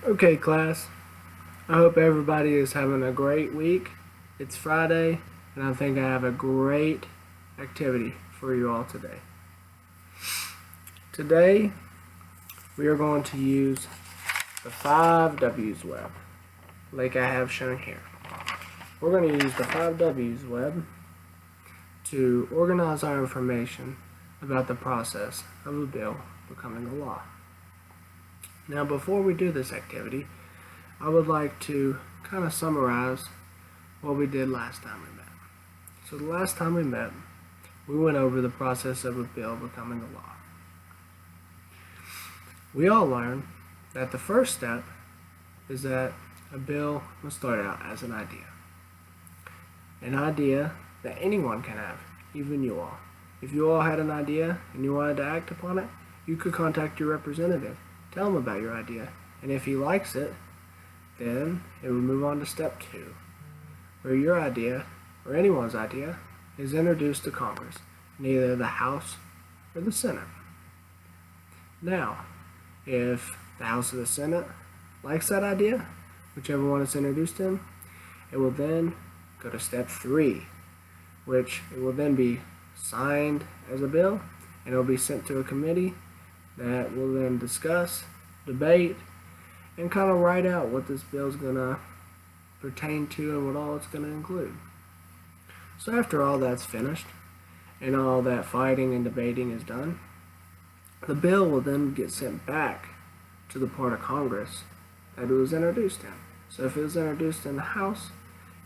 Okay, class. I hope everybody is having a great week. It's Friday, and I think I have a great activity for you all today. Today, we are going to use the 5Ws web, like I have shown here. We're going to use the 5Ws web to organize our information about the process of a bill becoming a law. Now, before we do this activity, I would like to kind of summarize what we did last time we met. So the last time we met, we went over the process of a bill becoming a law. We all learned that the first step is that a bill must start out as an idea. An idea that anyone can have, even you all. If you all had an idea and you wanted to act upon it, you could contact your representative, tell him about your idea, and if he likes it, then it would move on to step 2, where your idea, or anyone's idea, is introduced to Congress, in either the House or the Senate. Now, if the House or the Senate likes that idea, whichever one it's introduced in, it will then go to step 3, which it will then be signed as a bill, and it will be sent to a committee that will then discuss, debate, and kind of write out what this bill is going to pertain to and what all it's going to include. So after all that's finished and all that fighting and debating is done, the bill will then get sent back to the part of Congress that it was introduced in. So if it was introduced in the House,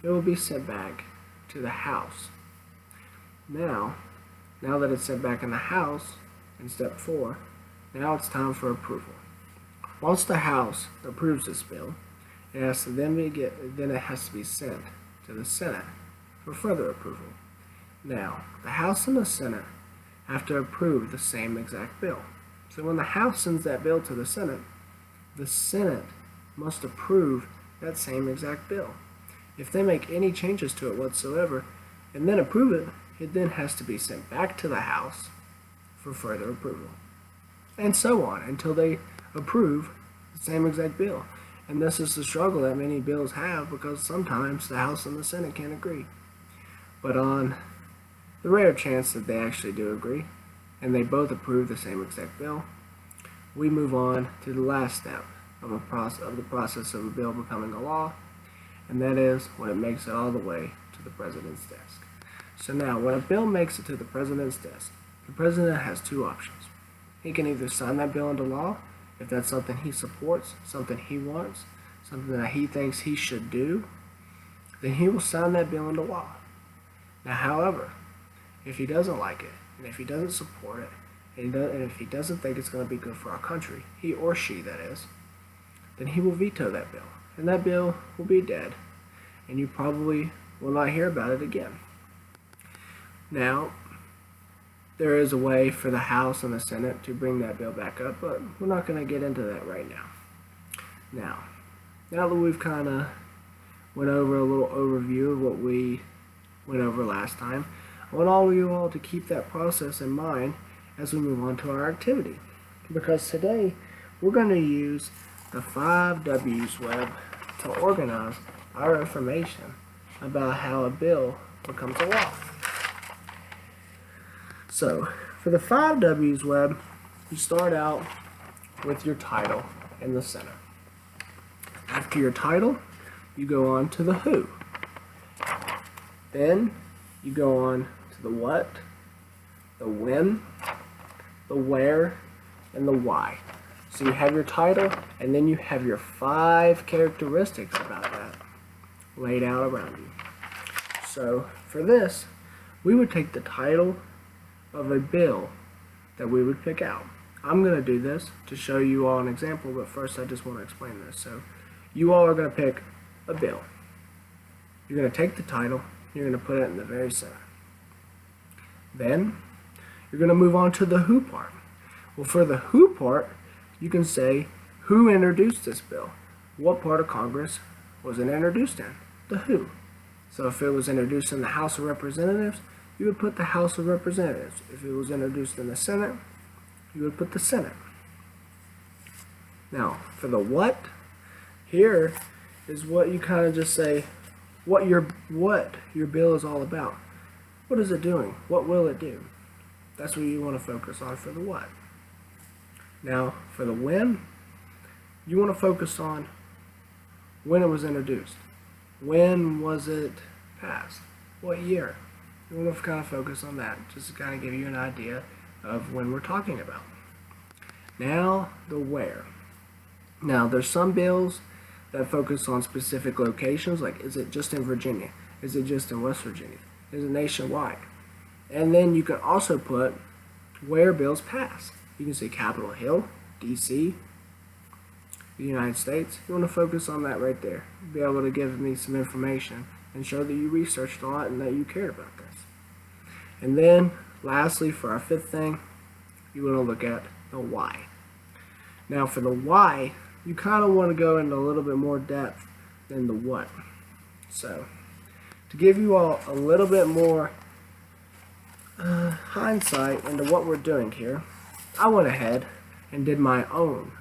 it will be sent back to the House. Now that it's sent back in the House, in step 4, now it's time for approval. Once the House approves this bill, it has to then it has to be sent to the Senate for further approval. Now, the House and the Senate have to approve the same exact bill. So when the House sends that bill to the Senate must approve that same exact bill. If they make any changes to it whatsoever and then approve it, it then has to be sent back to the House for further approval. And so on until they approve the same exact bill. And this is the struggle that many bills have because sometimes the House and the Senate can't agree. But on the rare chance that they actually do agree and they both approve the same exact bill, we move on to the last step of the process of a bill becoming a law, and that is when it makes it all the way to the President's desk. So now, when a bill makes it to the President's desk, the President has 2 options. He can either sign that bill into law, if that's something he supports, something he wants, something that he thinks he should do, then he will sign that bill into law. Now, however, if he doesn't like it, and if he doesn't support it, and if he doesn't think it's going to be good for our country, he or she that is, then he will veto that bill, and that bill will be dead, and you probably will not hear about it again. Now, there is a way for the House and the Senate to bring that bill back up, but we're not going to get into that right now. Now that we've kind of went over a little overview of what we went over last time, I want all of you all to keep that process in mind as we move on to our activity. Because today, we're going to use the 5Ws web to organize our information about how a bill becomes a law. So, for the 5Ws web, you start out with your title in the center. After your title, you go on to the who. Then, you go on to the what, the when, the where, and the why. So you have your title, and then you have your 5 characteristics about that laid out around you. So, for this, we would take the title of a bill that we would pick out. I'm going to do this to show you all an example, but first I just want to explain this. So you all are going to pick a bill. You're going to take the title, you're going to put it in the very center. Then you're going to move on to the who part. Well, for the who part, you can say who introduced this bill. What part of Congress was it introduced in? The who. So if it was introduced in the House of Representatives, you would put the House of Representatives. If it was introduced in the Senate, you would put the Senate. Now, for the what, Here is what you kind of just say, what your bill is all about. What is it doing? What will it do? That's what you want to focus on for the what. Now, for the when, you want to focus on when it was introduced. When was it passed? What year? You want to kind of focus on that, just to kind of give you an idea of when we're talking about. Now, the where. Now, there's some bills that focus on specific locations, like is it just in Virginia? Is it just in West Virginia? Is it nationwide? And then you can also put where bills pass. You can say Capitol Hill, DC, the United States. You want to focus on that right there. Be able to give me some information and show that you researched a lot and that you cared about this. And then, lastly, for our fifth thing, you want to look at the why. Now, for the why, you kind of want to go into a little bit more depth than the what. So, to give you all a little bit more hindsight into what we're doing here, I went ahead and did my own.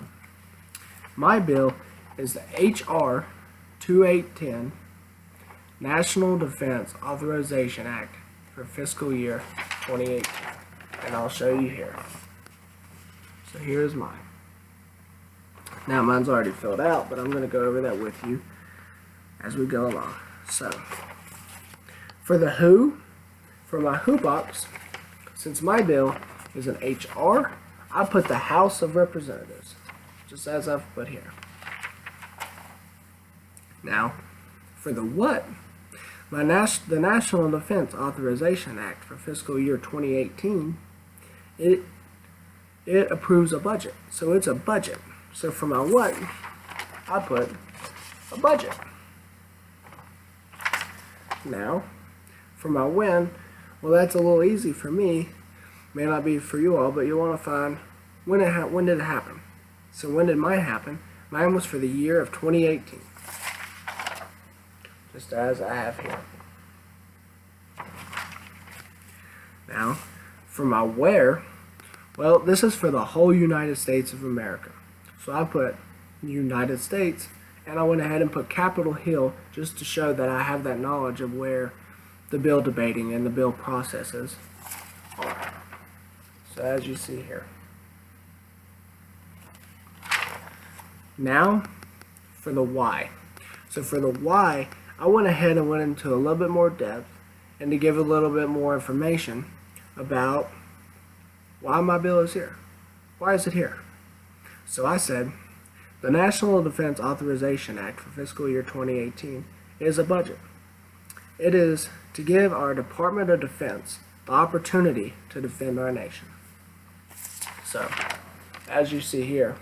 My bill is the H.R. 2810 National Defense Authorization Act for fiscal year 2018. And I'll show you here. So here's mine. Now mine's already filled out, but I'm going to go over that with you as we go along. So, for the who, for my who box, since my bill is an HR, I put the House of Representatives, just as I've put here. Now, for the what, the National Defense Authorization Act for fiscal year 2018, it approves a budget. So it's a budget. So for my what, I put a budget. Now, for my when, well, that's a little easy for me. May not be for you all, but you want to find when did it happen. So when did mine happen? Mine was for the year of 2018. Just as I have here. Now, for my where, well, this is for the whole United States of America. So I put United States, and I went ahead and put Capitol Hill just to show that I have that knowledge of where the bill debating and the bill processes are. So as you see here. Now, for the why. So for the why, I went ahead and went into a little bit more depth and to give a little bit more information about why my bill is here. Why is it here? So I said, the National Defense Authorization Act for fiscal year 2018 is a budget. It is to give our Department of Defense the opportunity to defend our nation. So, as you see here,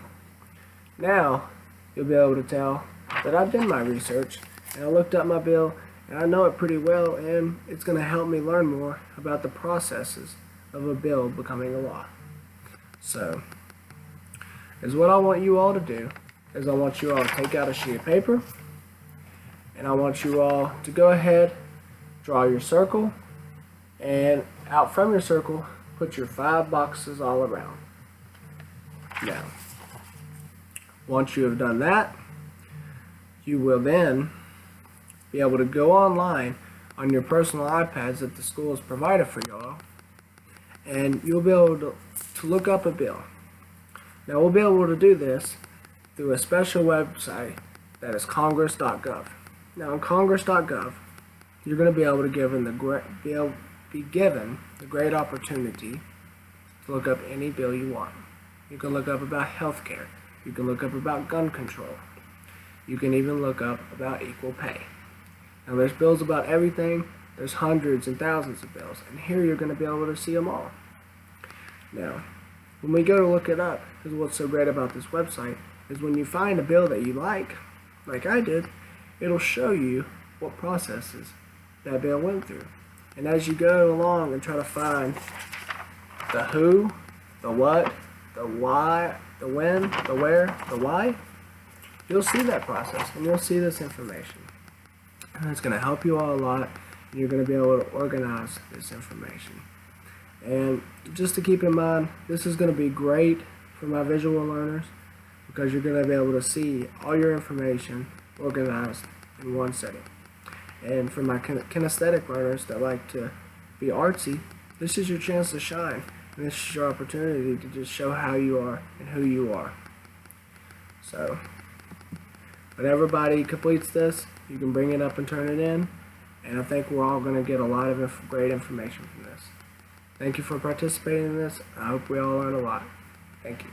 now you'll be able to tell that I've done my research and I looked up my bill and I know it pretty well, and it's going to help me learn more about the processes of a bill becoming a law. So, is what I want you all to do is I want you all to take out a sheet of paper, and I want you all to go ahead, draw your circle, and out from your circle, put your 5 boxes all around. Now, once you have done that, you will then be able to go online on your personal iPads that the school has provided for y'all, and you'll be able to look up a bill. Now, we'll be able to do this through a special website that is congress.gov. Now, on congress.gov, you're going to be able to be given the great opportunity to look up any bill you want. You can look up about health care. You can look up about gun control. You can even look up about equal pay. Now, there's bills about everything. There's hundreds and thousands of bills, and here you're going to be able to see them all. Now, when we go to look it up, because what's so great about this website is when you find a bill that you like I did, it'll show you what processes that bill went through. And as you go along and try to find the who, the what, the why, the when, the where, the why, you'll see that process and you'll see this information. And it's going to help you all a lot, and you're going to be able to organize this information. And just to keep in mind, this is going to be great for my visual learners because you're going to be able to see all your information organized in one setting. And for my kinesthetic learners that like to be artsy, this is your chance to shine. And this is your opportunity to just show how you are and who you are. So, when everybody completes this, you can bring it up and turn it in. And I think we're all going to get a lot of great information from this. Thank you for participating in this. I hope we all learn a lot. Thank you.